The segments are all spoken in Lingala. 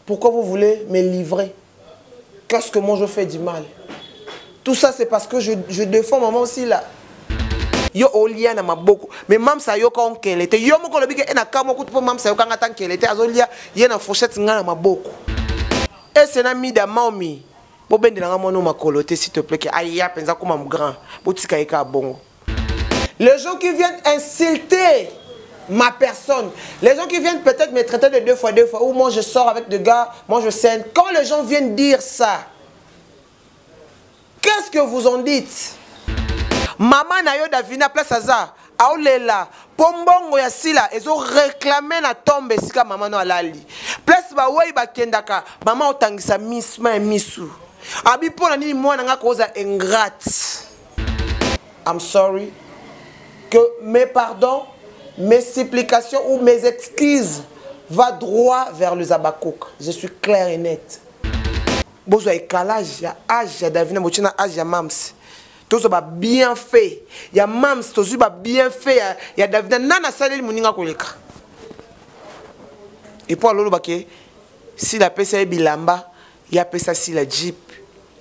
Pourquoi vous voulez me livrer? Qu'est-ce que moi je fais du mal? Tout ça c'est parce que je défends maman aussi là. Yo olia na maboko. Mais mam sa yo kon kelete. Yo moko lobi ke na kamo kutu po mam sa yo kanga tan kelete azolia ye na fourchette nga na maboko. Et c'est na mi da maomi. Bo bende na mono makolote s'il te plaît que aya penza comme mon grand. Botika eka bongo. Les gens qui viennent insulter ma personne, les gens qui viennent peut-être me traiter de deux fois, ou moi je sors avec des gars, moi je scène. Quand les gens viennent dire ça, qu'est-ce que vous en dites? Maman na yo davina place aza, aolela, pombongo ya sila, ezo réclamer na tombe sika maman no alali. Place ba wei ba kendaka, maman otangisa misma misu. Abi pona nini mwana nga koza ingrate. I'm sorry. Que mes pardons, mes supplications ou mes excuses va droit vers le Zabakouk. Je suis clair et net. Bozo a calage, il y a âge, il y a Davina, il y a âge, il y a Mams. Tout ça va bien fait. Il y a Mams, tout ça va bien fait. Il y a Davina, nana salé le moninga koleka. Et pour l'autre, si la pesa est bilamba, il y a pesa si la jeep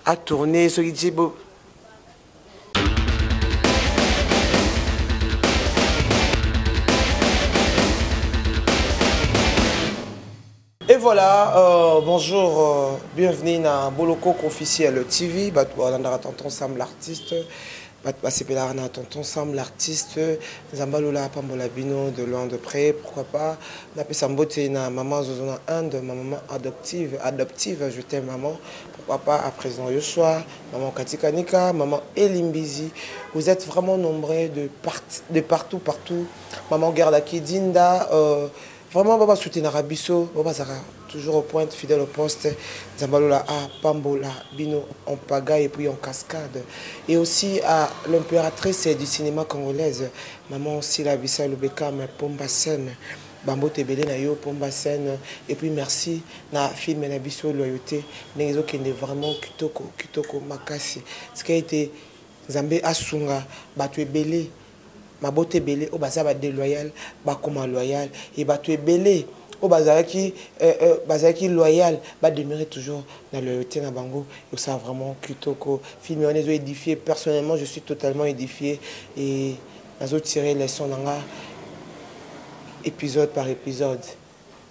a tourné, ce qui jeep. Et voilà, bonjour, bienvenue dans Boloko Officiel TV. On a tonton Sam l'artiste, on a tonton Sam l'artiste, Zambalola Pambola Bino de loin de près, pourquoi pas. On a Samboté na maman Zozona Inde, ma maman adoptive, je t'aime maman. Pourquoi pas à présent Yoshua, maman Katika Nika, maman Elimbizi. Vous êtes vraiment nombreux de partout. Maman Gardaki Dinda. Vraiment, Baba soutient Rabisso, Baba Zara, toujours au point, fidèle au poste. Zambalola A, Pambola, Bino, en pagaille et puis en cascade. Et aussi à l'impératrice du cinéma congolaise, Maman Sila Bissa Lubeka, Pomba Sen, Bambo Tebele Nayo, Pomba Sen. Et puis merci, na film Nabisso Loyauté, Nengezo qui est vraiment Kitoko, Makasi. Ce qui a été Zambé Asunga, Batoué Belé. Ma beauté belé au bazar ba déloyal ba comment loyal et ba tu es belé au bazar qui loyal ba demeurer toujours dans le loyauté na bango et ça vraiment kitoko film on est édifié personnellement je suis totalement édifié et nazo tirer les sons nanga épisode par épisode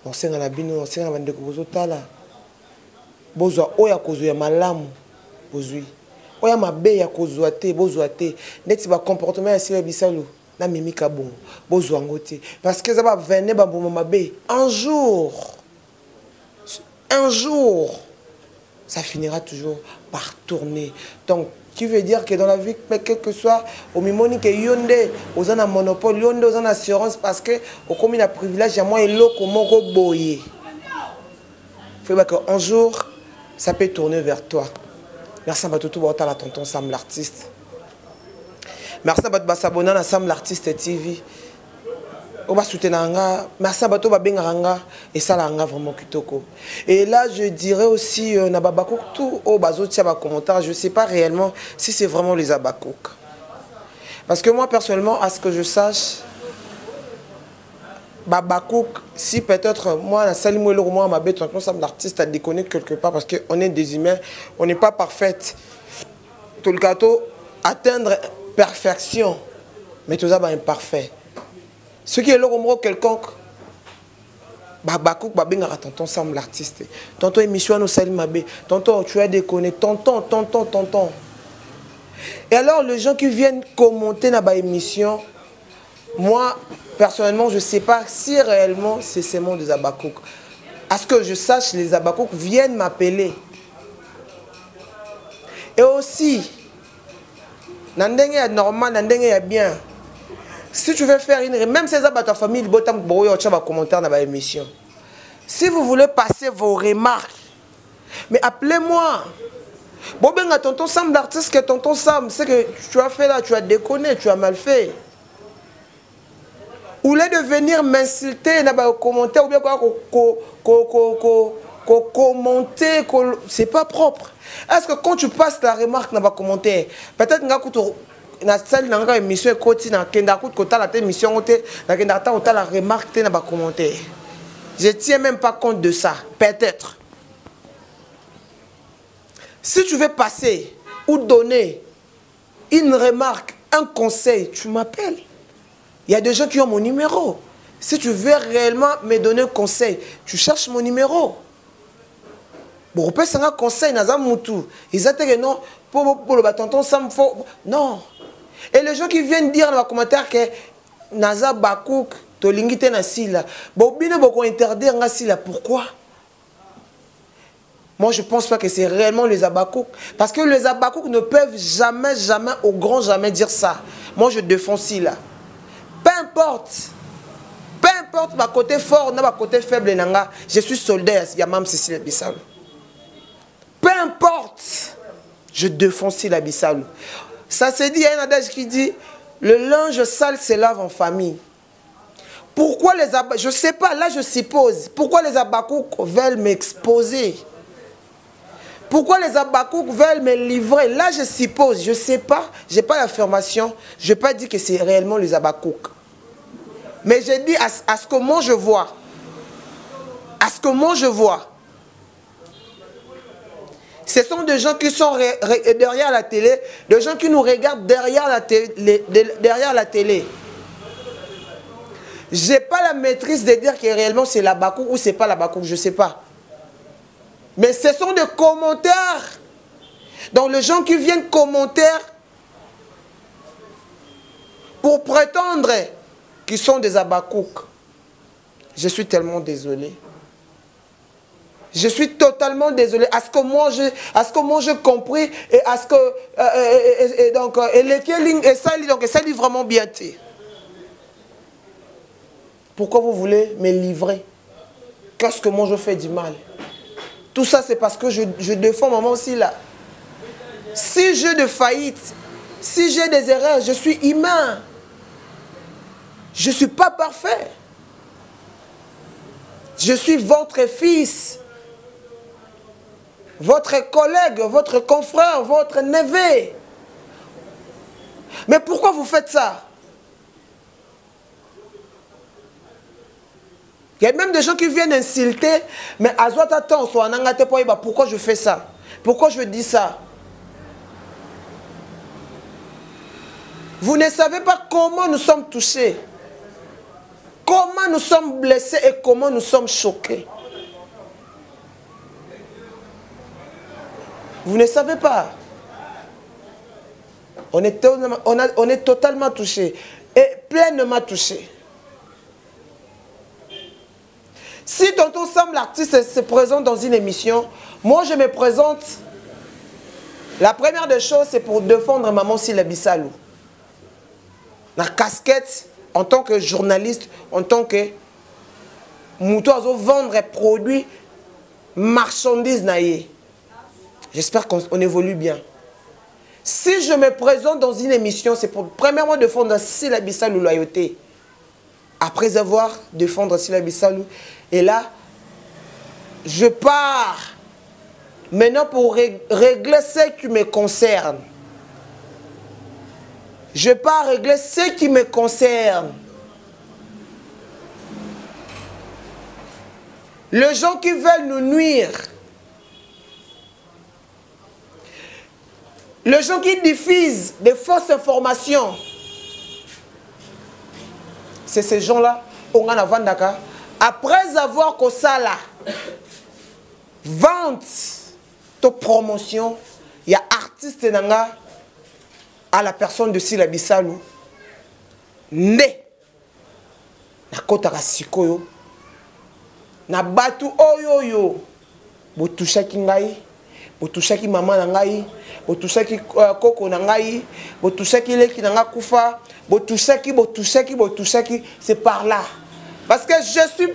on sait na bino on sait na bande ko bozotala bozwa oya kozo ya malamu bozwi oya mabe ya kozwa te bozwa te neti ba comportement ya Sila Bisalu na mimika bon bozwa ngote parce que ça va venir ba bon mabe un jour ça finira toujours par tourner. Donc qui veut dire que dans la vie quel que soit au mimoni que yonde aux un monopole yonde aux en assurance parce que au comme un privilège à moi et l'eau comment boyer faut que un jour ça peut tourner vers toi. Merci à tout le la tonton Sam l'artiste. Merci à s'abonner à Sam l'artiste TV. On va soutenir. Merci à tout le et ça là vraiment kitoko. Et là je dirais aussi na babakouk tout au bazo tia ba commentaire. Je sais pas réellement si c'est vraiment les abakouk. Parce que moi personnellement à ce que je sache babakouk si peut-être moi la salle moi moi ma bête tonton Sam l'artiste a déconné quelque part parce que on est des humains, on n'est pas parfaite. Tout le gâteau atteindre perfection mais tout ça va imparfait. Ce qui est là au quelconque babakouk babengara tonton Sam l'artiste. Tonton émission no salim mabé, tonton tu as déconné, tonton. Et alors les gens qui viennent commenter dans ba émission, moi personnellement je sais pas si réellement c'est ces mots des abakouk. À ce que je sache les abakouk viennent m'appeler. Et aussi nandenge ya normal nandenge ya bien. Si tu veux faire une même ces abat ta famille botam boyo tu vas commentaire dans ma émission. Si vous voulez passer vos remarques mais appelez-moi. Bon ben tonton Sam l'artiste que tonton Sam c'est que tu as fait là tu as déconné, tu as mal fait. Ou lieu de venir m'insulter dans les commentaires ou bien commenter, c'est pas propre. Est-ce que quand tu passes la remarque dans les commentaires, peut-être que na salle dans une émission côté na kenda côté la émission côté na la remarque dans les commentaires. Je tiens même pas compte de ça, peut-être. Si tu veux passer ou donner une remarque, un conseil, tu m'appelles. Il y a des gens qui ont mon numéro. Si tu veux réellement me donner un conseil, tu cherches mon numéro. Bon, on peut faire un conseil, ils ont dit non, pour le tonton, ça me faut. Non. Et les gens qui viennent dire dans les commentaires que Naza Bakouk, Tolingite Nasila, bon, bien beaucoup interdire Nasila. Pourquoi? Moi, je ne pense pas que c'est réellement les Abakouk. Parce que les Abakouk ne peuvent jamais, jamais, au grand jamais dire ça. Moi, je défends Sila. Peu importe ma côté fort, ma côté faible, je suis soldat, il y a même Cécile Bissalou. Peu importe, je défends Sila Bissalou. Ça se dit, il y a un adage qui dit, le linge sale se lave en famille. Pourquoi les Abakouk, je ne sais pas, là je suppose, pourquoi les Abakouk veulent m'exposer? Pourquoi les Abakouk veulent me livrer? Là je suppose, je ne sais pas, je n'ai pas l'affirmation, je n'ai pas dit que c'est réellement les Abakouk. Mais j'ai dit à ce que moi je vois, ce sont des gens qui sont derrière la télé, des gens qui nous regardent derrière la télé. Je n'ai pas la maîtrise de dire que réellement c'est la Bakouk ou c'est pas la Bakouk, je ne sais pas. Mais ce sont des commentaires. Donc les gens qui viennent commenter pour prétendre qu'ils sont des Abakouk. Je suis tellement désolé. Je suis totalement désolé. À ce que moi j'ai compris et à ce que donc et ça lit vraiment bien. Pourquoi vous voulez me livrer? Qu'est-ce que moi je fais du mal? Tout ça c'est parce que je défends maman aussi là. Si j'ai des faillites, si j'ai des erreurs, je suis humain. Je ne suis pas parfait. Je suis votre fils, votre collègue, votre confrère, votre neveu. Mais pourquoi vous faites ça? Il y a même des gens qui viennent insulter, mais à Zoataton, pourquoi je fais ça? Pourquoi je dis ça? Vous ne savez pas comment nous sommes touchés. Comment nous sommes blessés et comment nous sommes choqués. Vous ne savez pas. On est totalement touchés. Et pleinement touchés. Si Tonton Sam l'artiste se présente dans une émission, moi je me présente. La première des choses, c'est pour défendre maman Sila Bissalou. La casquette, en tant que journaliste, en tant que mouton vendre produits, marchandises naïe. J'espère qu'on évolue bien. Si je me présente dans une émission, c'est pour premièrement défendre Sila Bissalou loyauté. Après avoir défendre Sila Bissalou, et là, je pars maintenant pour régler ce qui me concerne. Je pars régler ce qui me concerne. Les gens qui veulent nous nuire, les gens qui diffusent des fausses informations, c'est ces gens-là, on a Vandaka. Après avoir que ça là, vente, de promotion, il y a artiste nanga à la personne de Sila Bissalou. Né, na kota sikoyo, na batu oyoyo, botushaki ngai, botushaki maman na ngai, botushaki koko na ngai, botushaki leki nanga kufa, botushaki, c'est par là. Parce que je suis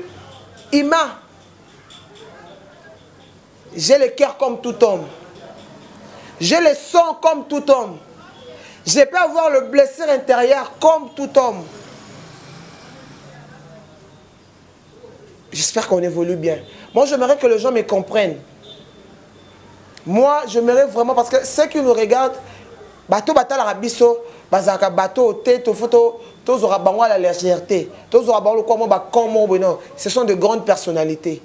humain. J'ai le cœur comme tout homme. J'ai le sang comme tout homme. Je peux avoir le blessure intérieur comme tout homme. J'espère qu'on évolue bien. Moi, j'aimerais que les gens me comprennent. Moi, j'aimerais vraiment, parce que ceux qui nous regardent, bateau batal arabiso, bazaka bateau tête photo, tous aura banwa la légèreté, tous aura banwa comment non, ce sont de grandes personnalités.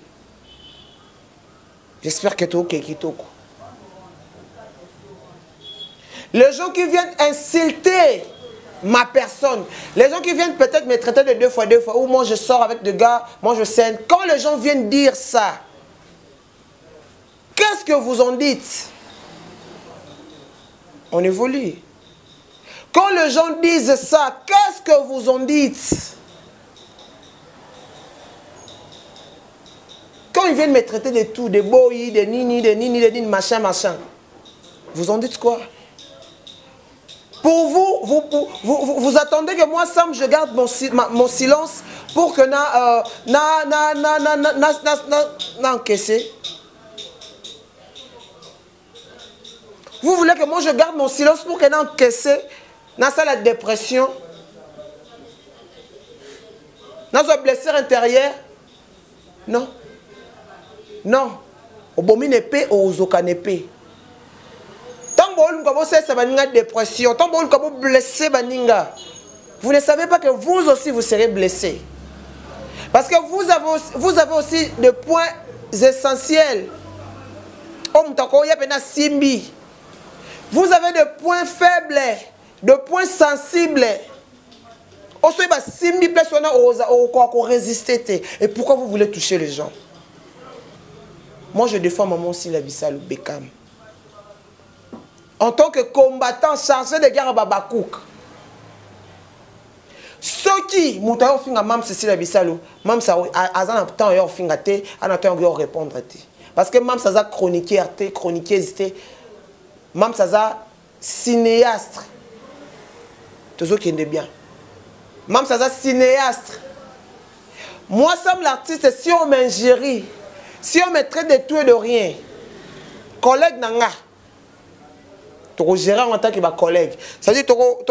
J'espère que tout ok. Les gens qui viennent insulter ma personne, les gens qui viennent peut-être me traiter de deux fois, ou moi je sors avec des gars, moi je scène. Quand les gens viennent dire ça, qu'est-ce que vous en dites? On évolue. Quand les gens disent ça, qu'est-ce que vous en dites? Quand ils viennent me traiter de tout, des boys, des nini, machin, machin, vous en dites quoi? Pour vous attendez que moi, Sam, je garde mon silence pour que na encaissé. Vous voulez que moi, je garde mon silence pour que na encaissé, na ça la dépression, na ça blessure intérieure? Non. Non. Au bomi n'épée, au zoka n'épée. Dépression, vous ne savez pas que vous aussi vous serez blessé. Parce que vous avez aussi des points essentiels. Vous avez des points faibles, des points sensibles. Et pourquoi vous voulez toucher les gens? Moi je défends Maman Sylla Bissalo Bekam. En tant que combattant chargé de guerre à Babakouk. Ceux qui, Moutayo Finga Mam Sylla Bissalo, Mam Sa Azan temps yo finga te, anato yo répondre te. Parce que Mam Sa chroniqueur te, chroniqueuse te, Mam Sa cinéaste. Toujours qui est bien. Mam Sa cinéaste. Moi, Sam l'artiste, si on m'ingérie, si on me traite de tout et de rien, collègue nanga. Tu gérer en tant que collègue. C'est-à-dire que en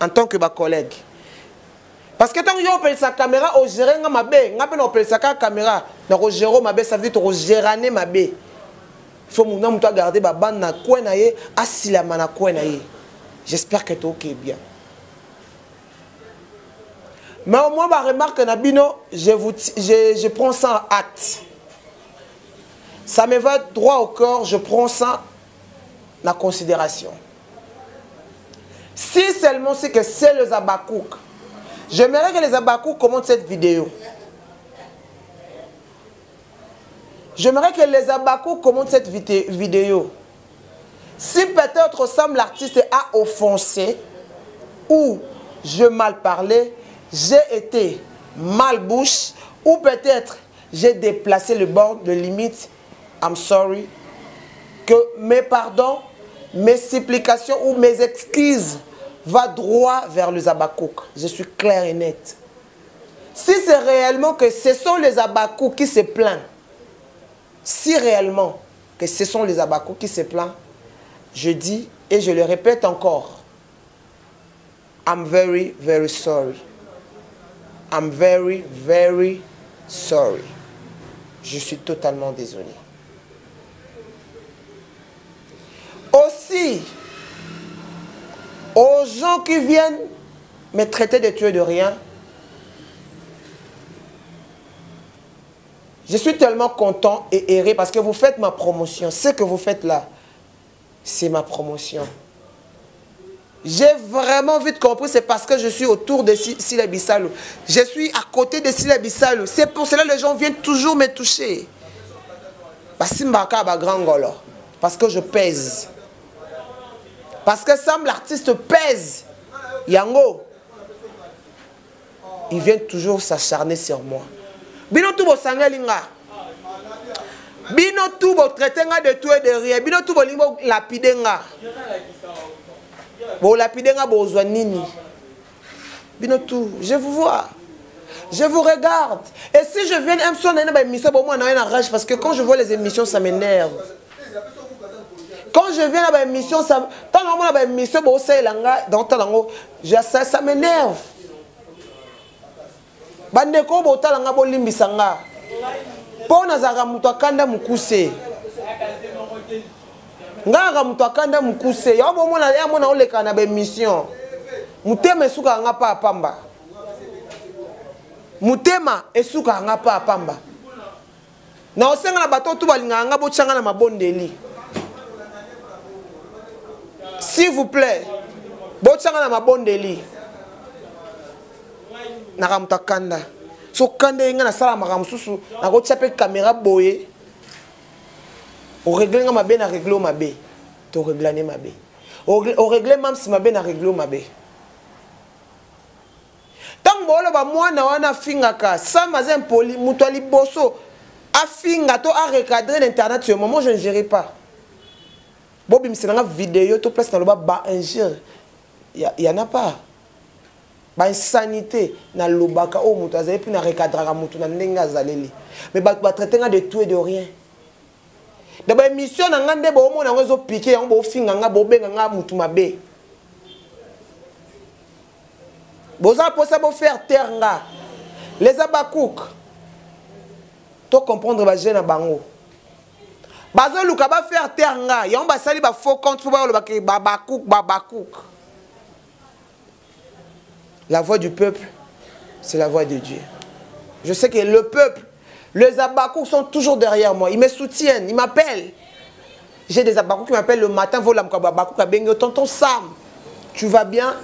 tant que collègue. Parce que tant que tu as sa caméra, tu gères ma bé. Tu as sa caméra, tu gères ma bé, ça veut dire que tu gères ma bé. Il faut que tu garder ma bande na coin na ye, asila mana coin na ye. J'espère que tu es OK bien. Mais au moins, ma remarque, je prends ça en acte. Ça me va droit au corps, je prends ça en considération. Si seulement c'est que c'est les Abakouk, j'aimerais que les Abakouk commentent cette vidéo. J'aimerais que les Abakouk commentent cette vidéo. Si peut-être Sam l'artiste a offensé ou je mal parlé, j'ai été mal bouche ou peut-être j'ai déplacé le bord de limite. I'm sorry. Que mes pardons, mes supplications ou mes excuses vont droit vers les Abakouk. Je suis clair et net. Si c'est réellement que ce sont les Abakouk qui se plaignent, si réellement que ce sont les Abakouk qui se plaignent, je dis et je le répète encore, I'm very, very sorry. I'm very, very sorry. Je suis totalement désolé. Aussi, aux gens qui viennent me traiter de tuer de rien, je suis tellement content et heureux parce que vous faites ma promotion. Ce que vous faites là, c'est ma promotion. J'ai vraiment vite compris, c'est parce que je suis autour de Sylla Bissalo. Je suis à côté de Sylla Bissalo. C'est pour cela que les gens viennent toujours me toucher. Parce que je pèse. Parce que Sam l'artiste pèse. Yango. Ils viennent toujours s'acharner sur moi. Bino tout bo sangalinga. Bino tout bo traitenga de tout et de rien. Bino tout bo limbo lapidenga. Bo lapidenga bo zwanini. Bino tout, je vous vois. Je vous regarde. Et si je viens un son dans émission, bon moi na rage parce que quand je vois les émissions ça m'énerve. Quand je viens à l'émission, ça tant que je émission, ça m'énerve. Bandeko botalanga bolimbisanga. Pona zaka mutu akanda mukuse. Ngaka mutu akanda mukuse. Ya bomona ya mona oleka na ba émission. Mutema esuka nga pa pamba. Mutema esuka nga pa pamba. Na osenga na bato tu balinga nga bochanga na mabondeli. S'il vous plaît, botsanga na mabondeli. Nakamuta kanda. So kanda inga na sala makamususu, na ko tchape caméra boye. O régler ma bé na régler ma bé. To régler ma bé. O régler même si ma bé na régler ma bé. Tant bolo ba mwana wana fingaka, ça mazin poli mutali boso a finga to a recadrer l'internet sur moi je ne gérerai pas. Bobi msena vidéo to place na loba ba injure. Y en a pas. Ba insanité na lobaka o mutu azali puis na recadraka mutu na ndenga zaleli. Mais ba traiter nga de tout et de rien. D'abord émission na ngande bo mona ngozo piquer yango bo finga nga bo benga nga mutu mabe. Boza posa bo faire taire nga. Les abakouk. To comprendre ba jeune bango. Bazo luka ba faire taire nga. Yango ba sali ba faux compte pour ba lo ba ke babakouk. La voix du peuple, c'est la voix de Dieu. Je sais que le peuple, les abakouk sont toujours derrière moi. Ils me soutiennent, ils m'appellent. J'ai des abakouk qui m'appellent le matin. Tonton Sam, tu vas bien?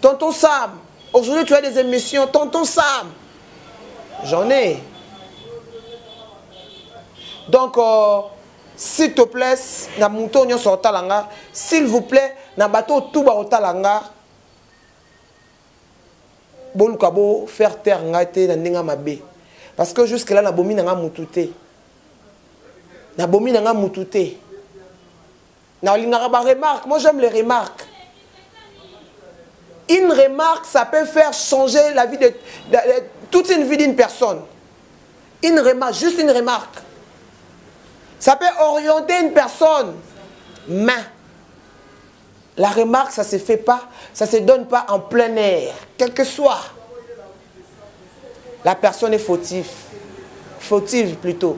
Tonton Sam, aujourd'hui tu as des émissions. Tonton Sam, j'en ai. Donc, s'il te plaît, s'il vous plaît, na bateau tout ba otalanga. Bolukabo faire taire ngate na ndinga mabe. Parce que jusque là na bomi na mutute. Na bomi na mutute. Na lingara ba remarque, moi j'aime les remarques. Une remarque ça peut faire changer la vie de toute une vie d'une personne. Une remarque, juste une remarque. Ça peut orienter une personne. Mais la remarque, ça ne se fait pas, ça ne se donne pas en plein air. Quel que soit. La personne est fautive. Fautive plutôt.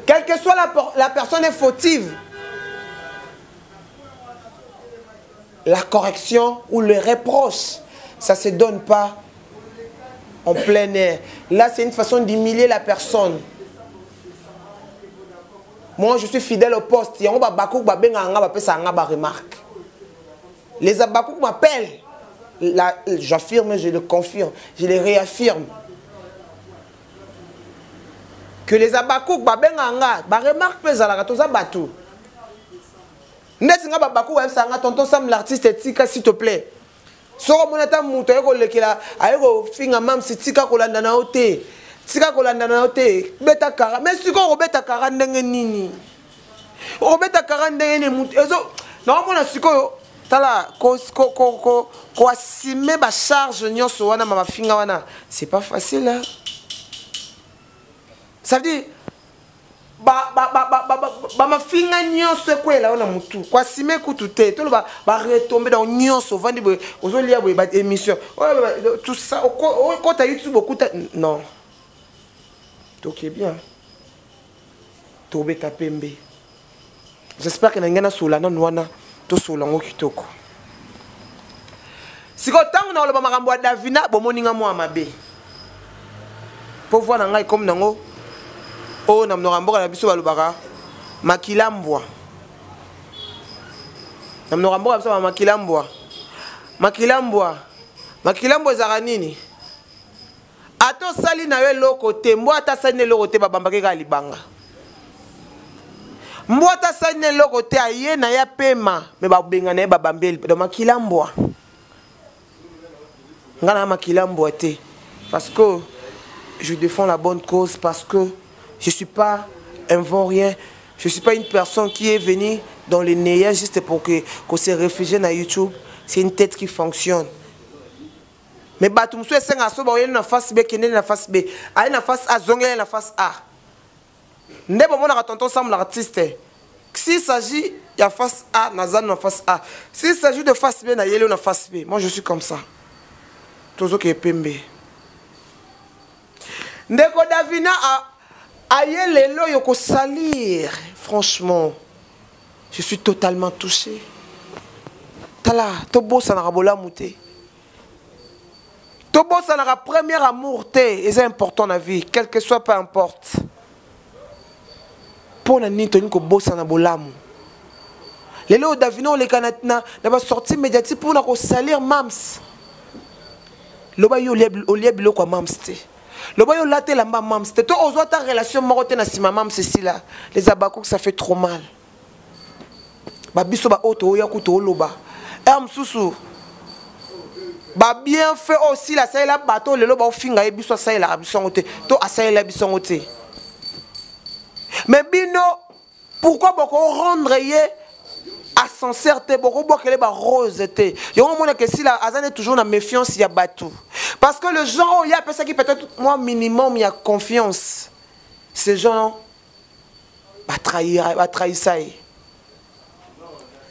Quelle que soit la personne est fautive. La correction ou le reproche, ça ne se donne pas en plein air. Là, c'est une façon d'humilier la personne. Moi, je suis fidèle au poste. Les abakouk m'appellent. J'affirme, je le confirme, je le réaffirme. Que les abakouk remarque pèse à la gatoza batou. Netinga babakou tonton Sam l'artiste tika s'il te plaît. Soro monata muto eko lekela ayeko finga mam si tika kolanda na ote. Tika kolanda na ote beta kara mais siko robeta kara ndenge nini robeta kara ndenge ne mutu ezo na mona siko tala ko assumer ba charge nyonso wana mama finga wana c'est pas facile hein? Ça veut dire ma finga nyonso kwela wana mutu ko assumer kutu te to ba retomber dans nyonso vandi bo ozolia bo ba émission tout ça ko ta YouTube okuta non. Ok, bien. Tobe Kapembe. J'espère que n'engana solana nwana to solango kitoko. Siko tango na oloba makambo ya Davina bomoninga mo amabe. Po voir na ngai comme nango o na mnoramboka na biso balobaka makilambwa. Na mnoramboka biso makilambwa. Makilambwa ezaka nini? Ato sali na yo loko te mbo ata sali ne loko te babambake ka libanga mbo ata sali ne loko te aye na ya pema me babenga na ye babambeli do makilambwa ngana makilambwa te parce que je défends la bonne cause parce que je suis pas un vaurien, je suis pas une personne qui est venue dans les néants juste pour que se réfugier dans YouTube. C'est une tête qui fonctionne. Mais batum so esenga so ba yena face B kene na face B ay na face A zongela na face A ndebo mona ka tonton Sam l'artiste s'il s'agit ya face A nazan na face A s'il s'agit de face B na yelo na face B moi je suis comme ça tozo ke pembe ndeko Davina a yelelo yoko salir franchement je suis totalement touché tala to bossa na rabola muté. Tobo ça n'a pas premier amour et c'est important dans la vie, quel que soit peu importe. Pour na nito ni ko bossa na bolamu. Les lots Davina, les Canadiens, n'a sorti médiatique pour nous salir Mams. Le bayo au lieu quoi Mams. Le bayo laté la Mams. Toi, aux autres relations marocaines, si ma Mams, c'est là. Les abakous, ça fait trop mal. Babiso ba auto, yakuto, loba. Sousou. Ba bien fait aussi la saille la bateau, le loba au finga et biso saille la bisongote. To a saille la bisongote. Mais bino, pourquoi beaucoup rendre à sincère te beaucoup beaucoup les rose te. Yo mona que si la azane toujours na méfiance il y a bateau. Parce que le genre il y a personne qui peut-être moi minimum il y a confiance. Ces gens va trahir ça.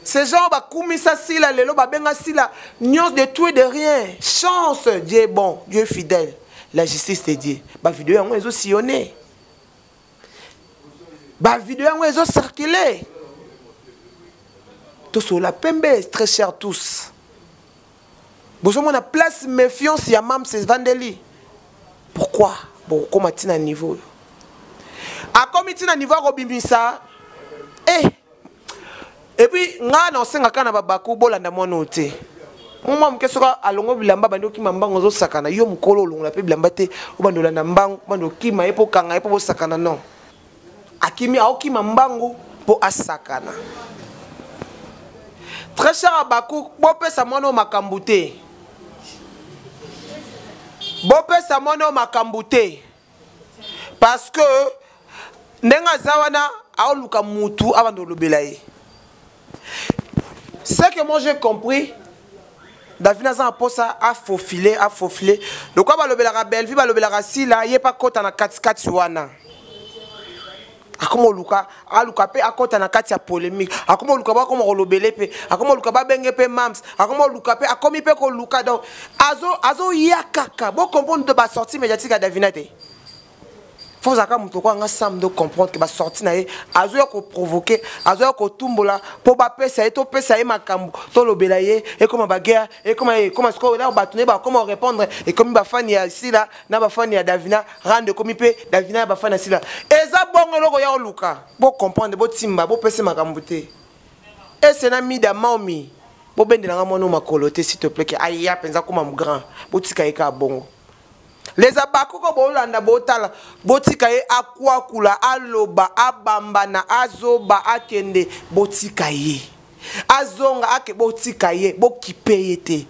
Ces gens va coumer ça si la lelo va benga si la nuance de tout et de rien. Chance, Dieu est bon, Dieu est fidèle. La justice de Dieu. Ba vidéo en ezo sillonné. Ba vidéo en ezo circulé. Tous sur la pembe, très cher tous. Bon, on a place méfiance, il y a même ces vendeli. Pourquoi? Bon, comment tu as niveau? À comme tu as niveau Robimisa, et puis, nga na osenga kana babaku bolanda mwana ote. Muma mkesoka alongo bilamba bando ki mambango zo sakana yo mukolo longola pe bilamba te obandola na mbango bando ki ma epo kanga epo bo sakana non. Akimi aoki mambango po asakana. Très cher abaku bope sa mwana makambute. Bope sa mwana makambute. Parce que nenga zawana aoluka mutu abandolo belaye. Ce que moi j'ai compris, David Nazan a faufilé. Le quoi va le belara Belleville, va le belara si là, il n'y a pas côté na 4 wana. Akomo luka, a luka pe a côté na 4 polémique. Akomo luka ba comme rolobele pe, akomo luka ba benge pe mams, akomo luka pe akomi pe ko luka donc azo yakaka. Bon comprendre de ba sortie médiatique à David Nazan. Faut que vous compreniez comprendre que la sortie est provoquer, tumbola, pour baper ça et tout ça et makambo, tout le belaye et comment baguer et comment est-ce qu'on va bâtonner, comment répondre et comme bafani ici là, na bafani à Davina, rendre comme il peut Davina bafani ici là. Et ça bon le roya luka, bon comprendre, bon timba, bon pese makambote. Et c'est na mi da maomi, bon ben de la mono makolote s'il te plaît que aïe pensa comme un grand, bon tika eka bongo. Les abako ko bolanda botala botika ye akwa kula aloba abambana azoba akende botika ye azonga ake botika ye bokipeye te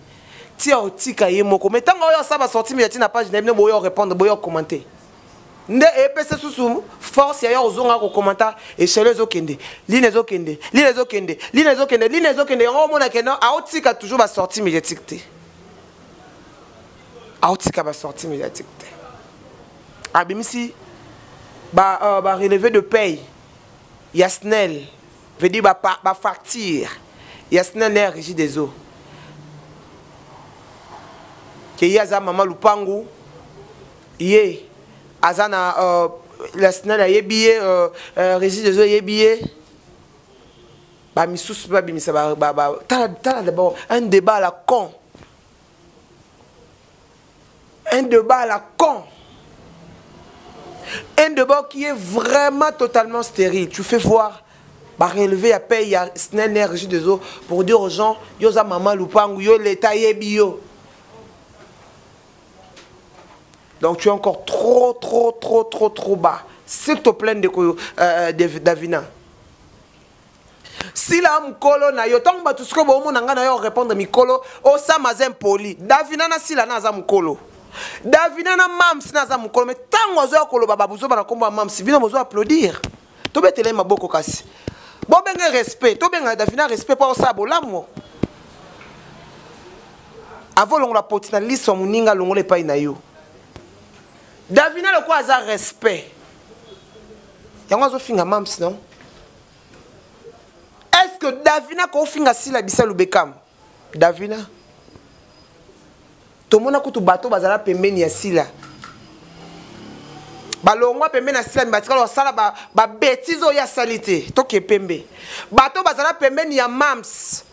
tia otika ye moko metanga oyo saba sorti médiatique na page na boyo répondre boyo commenter nde epese susu force ya ozonga ko commenter et chez les okende linezo kende ngo mona keno aotika toujours ba sorti médiatique te. Aotika va sortir médiatique. Abimisi va relever de paye. Yasnel veut dire va facture. Yasnel est régie des eaux. Que yaza mama lupangu yé azana Yasnel a yébié régie des eaux yébié. Ba misous ba bimisa ba t'as d'abord un débat à la con. Un débat à la con. Un débat qui est vraiment totalement stérile. Tu fais voir, bah relever à paye à énergie des eaux pour dire aux gens, yo za maman lupangu, yo l'état bio. Donc tu es encore trop bas. S'il te plaît de Davina. Si la mkolo na yo tant tout ce que bon na ngana yo répondre mikolo o sa mazem poli. Davina na sila na za mkolo. Davina na mams na za mukolo mais tango azo koloba babuzo bana komba mams bino bozo applaudir to betele maboko kasi bo benga respect to benga Davina respect pa osa bolamo avolo la potina liso muninga longole pa ina yo Davina le quoi aza respect yango azo finga mams non est-ce que Davina ko finga sila bisa lubekam Davina tout le monde a tout bateau bazala pembeni ya sila balongwa pembeni ya sila batika lo sala ba bêtise ya salité to ke pembe bateau bazala pembeni ya mams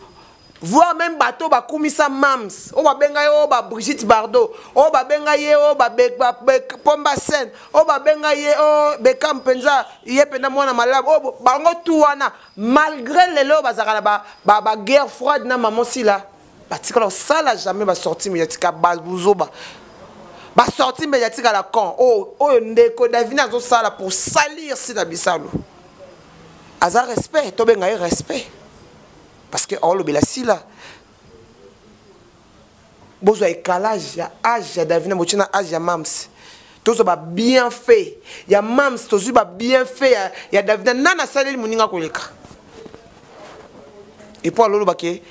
voir même bateau ba kumisa Mams o ba benga yo ba Brigitte Bardot o ba benga ye o ba Pomba Sen o ba benga ye o Bekam Penza ye pena mwana malabo o bango tuwana malgré lelo bazakala ba guerre froide na maman si là batikala sala jamais ba sorti médiatique ba buzoba ba sorti médiatique à la con oh ndeko David azo sala pour salir si na bisalo aza respect to benga ye respect parce que on le belasi là bozo écalage ya âge ya David na mochina âge ya Mams tozo ba bien fait ya Mams tozo ba bien fait ya David nana saleli muninga koleka et pour lolo baké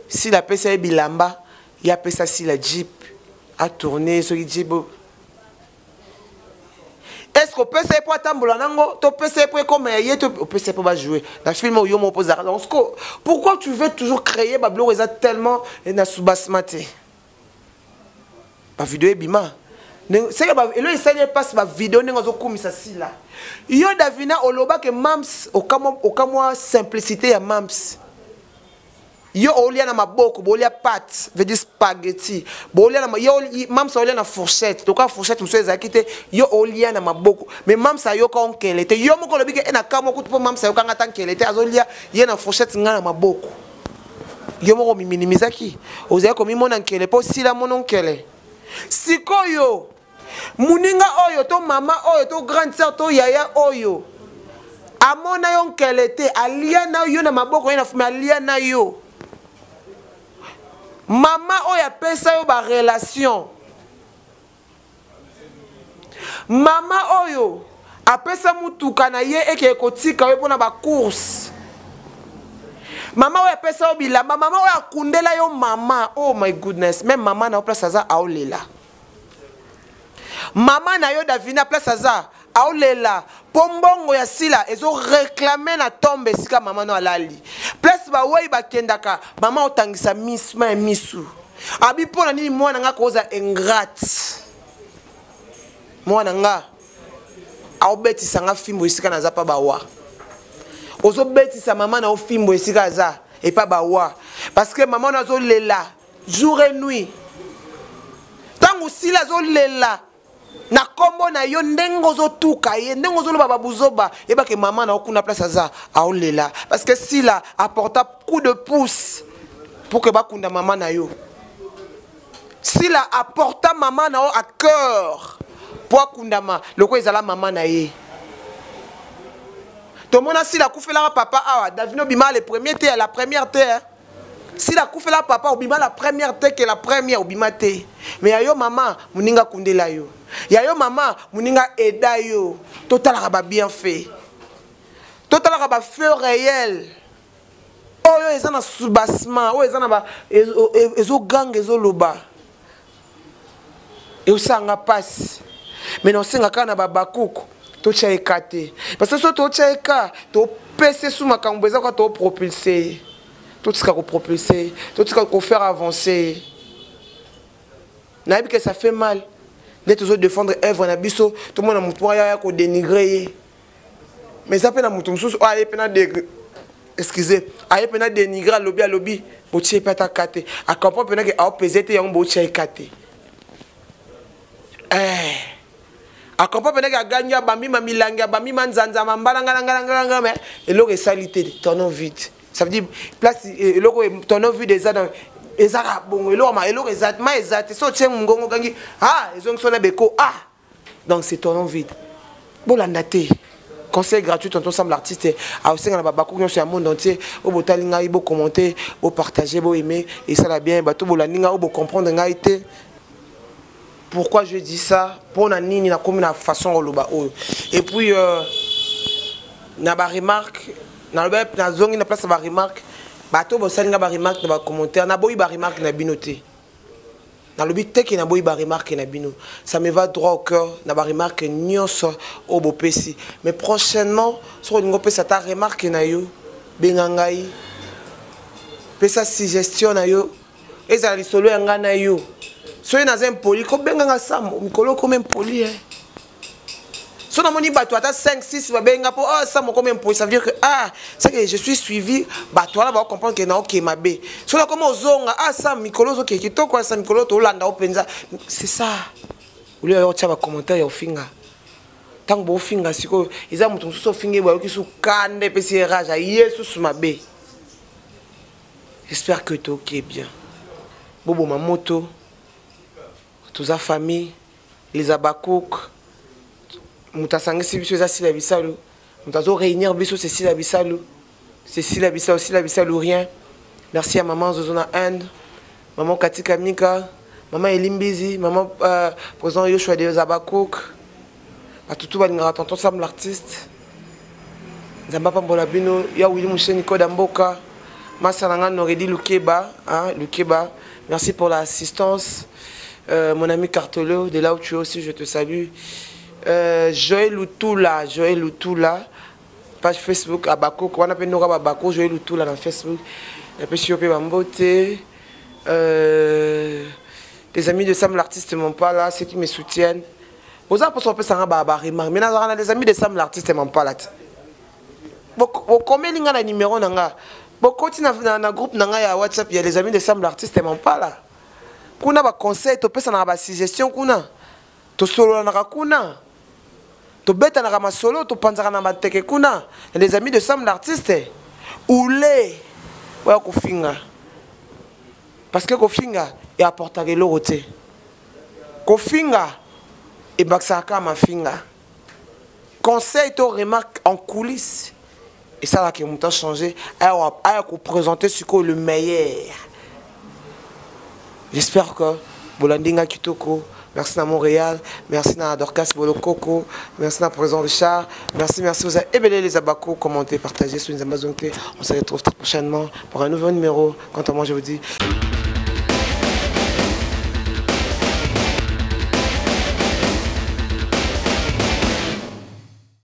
si la pesa bilamba ya pesa si la jeep a tourné ce jeep. Est-ce qu'on peut essayer pour attendre nango to peut essayer pour comme y to peut essayer pour jouer dans film où yo mo pose pourquoi tu veux toujours créer bablo eza tellement na subasmate ba vidéo bima c'est que ba elo essayer passe ba vidéo nengo komisa si là yo Davina oloba que Mams okamwa simplicité ya Mams yo olia na maboko bolia pat veut dire spaghetti bolia na yo Mams olia na fourchette to ka fourchette muso ezakite yo olia na maboko mais Mams ayo ka onkelete yo moko lobike na kamo kutu po Mams ayo ka ngata nkelete azolia ye na fourchette ngana maboko yo moko minimizaki ozaya ko mimona nkele po sila mono nkele sikoyo muninga oyo to mama oyo to grande sœur to yaya oyo amona yo nkelete alia na yo na maboko na fuma alia na yo Mama oya pesa yo ba relation. Mama oyo apesa mutuka na ye eke kotika yo pona ba course. Mama oya pesa yo bilamba, mama oya kundela yo mama. Oh my goodness, même mama na place aza aolela. Mama na yo Davina place aza aolela. Pombongo ya sila ezo réclamer na tombe sika mama no alali. Place ba wei ba kendaka mama otangisa misma misu. Abi pona nini mwana nga koza ingrate. Mwana nga aobeti sanga fimbo sika na zapa bawa. Ozo beti sa mama na ofimbo sika za et pas bawa parce que maman na zo lela jour et nuit. Tango sila zo lela na kombo na yo ndengo zo tuka ye ndengo zo lo baba buzoba et ba ke maman na okuna place za aolela parce que si la apporta coup de pouce pour que ba kunda maman na yo si la apporta maman na à cœur pour kunda ma loko ezala maman na ye to mona si la koufela papa awa Davino bima le premier thé la première thé hein? Si la koufela papa obima la première thé que la première obima thé mais ayo maman muninga kundela yo ya yo mama muninga eda yo total ba bien fait total ba feu réel oyo ezana soubassement oyo ezana ba ezo gang ezo loba et osanga passe mais non singa kana ba bakuko to chaekate parce que so to chaeka to pc sous makambo eza ko to propulser tout ce qu'on propulser tout ce qu'on faire avancer naïbi que ça fait mal d'être toujours défendre œuvre na biso tout le monde a moutoua ya ko dénigrer mais ça peut na moutou sous aye pena de excusez aye pena dénigrer lobby botie pata kate a comprendre pena que a peser te yango botie kate a comprendre pena que a gagner bambi mamilanga bambi manzanza mambalanga mais et l'eau est salité ton vide ça veut dire place l'eau ton vide déjà dans ezaka bon eloko exactement exact so tient ngongo gangi ah ezong sona beko ah donc c'est ton vide bolanda te conseil gratuit tonton Sam l'artiste a aussi na babako nyonso ya monde entier o botali ngai bo commenter bo partager bo aimer et ça la bien bato bolandi ngai bo comprendre ngai te pourquoi je dis ça pour na nini na comme na façon loba oyo et puis na ba remarque na le na zongi na place ba remarque bato bosalinga ba remarque na ba commentaire na boyi ba remarque na binoté na lobi teke na boyi ba remarque na bino ça me va droit au cœur na ba remarque nyonso o bopesi mais prochainement sur une pesa ta remarque na yo bengangai pesa suggestion na yo ezala lisolo yanga na yo soye na zem poli ko benganga samo mikolo ko même poli hein Si on a mon bateau, 5, 6, ça m'a combien pour ça veut dire que c'est que je suis suivi, bateau là, va comprendre que non, ok, ma bé. Si on a comment zonga, ça, Mikolo, ok, qui toi quoi, ça, Mikolo, to landa, openza. C'est ça. Ou lui, il y a un commentaire, au finger. Tant que vous finger, si quoi, ils ont tout ce finger, qui sont canne, PC rage, yesu sous ma bé. J'espère que tu es ok, bien. Bobo, ma moto, toute sa famille, les abakouk. Mutasangi si biso eza la bisalu mutazo réunir biso c'est la bisalu c'est la bisalu aussi la bisalu rien. Merci à maman Zozona Inde, maman Katika Mika, maman Elimbizi, maman président Yoshua de Zabakouk, tout balingara tonton Sam l'artiste. Zamba Pambola Bino, ya Willy Moucheni Kodamboka, Masalanga Noredi Lukeba, Lukeba. Merci pour l'assistance. Mon ami Cartolo, de là où tu es aussi, je te salue. Joël Lutoula, page Facebook Abako, on appelle Nora Abako, Joël Lutoula dans Facebook, et puis sur Bambote. Les amis de Sam l'artiste m'ont pas là, ceux qui me soutiennent. Vous avez pour ça mais les amis de Sam l'artiste m'ont pas là. Combien de gens numéro nanga? Beaucoup de groupe nanga ya WhatsApp, il y a les amis de Sam l'artiste m'ont pas là. Kuna ba conseil, to pesa na ba suggestion kuna. To solo na kuna. To beta na ma solo, to panzaka na mateke kuna. Les amis de Sam l'artiste. Oulé. Ouais ko finga. Parce que ko finga et apporta ke lorote. Ko finga et baksaka ma finga. Conseil to remarque en coulisses. Et ça là qui m'a changé, à vous présenter ce que le meilleur. J'espère que Bolandinga Kitoko, merci à Montréal, merci à Dorcas Bolokoko, merci à Président Richard, merci vous avez ébellé les abacos, commentez, partagez sur les Amazon. On se retrouve très prochainement pour un nouveau numéro. Quant à moi, je vous dis.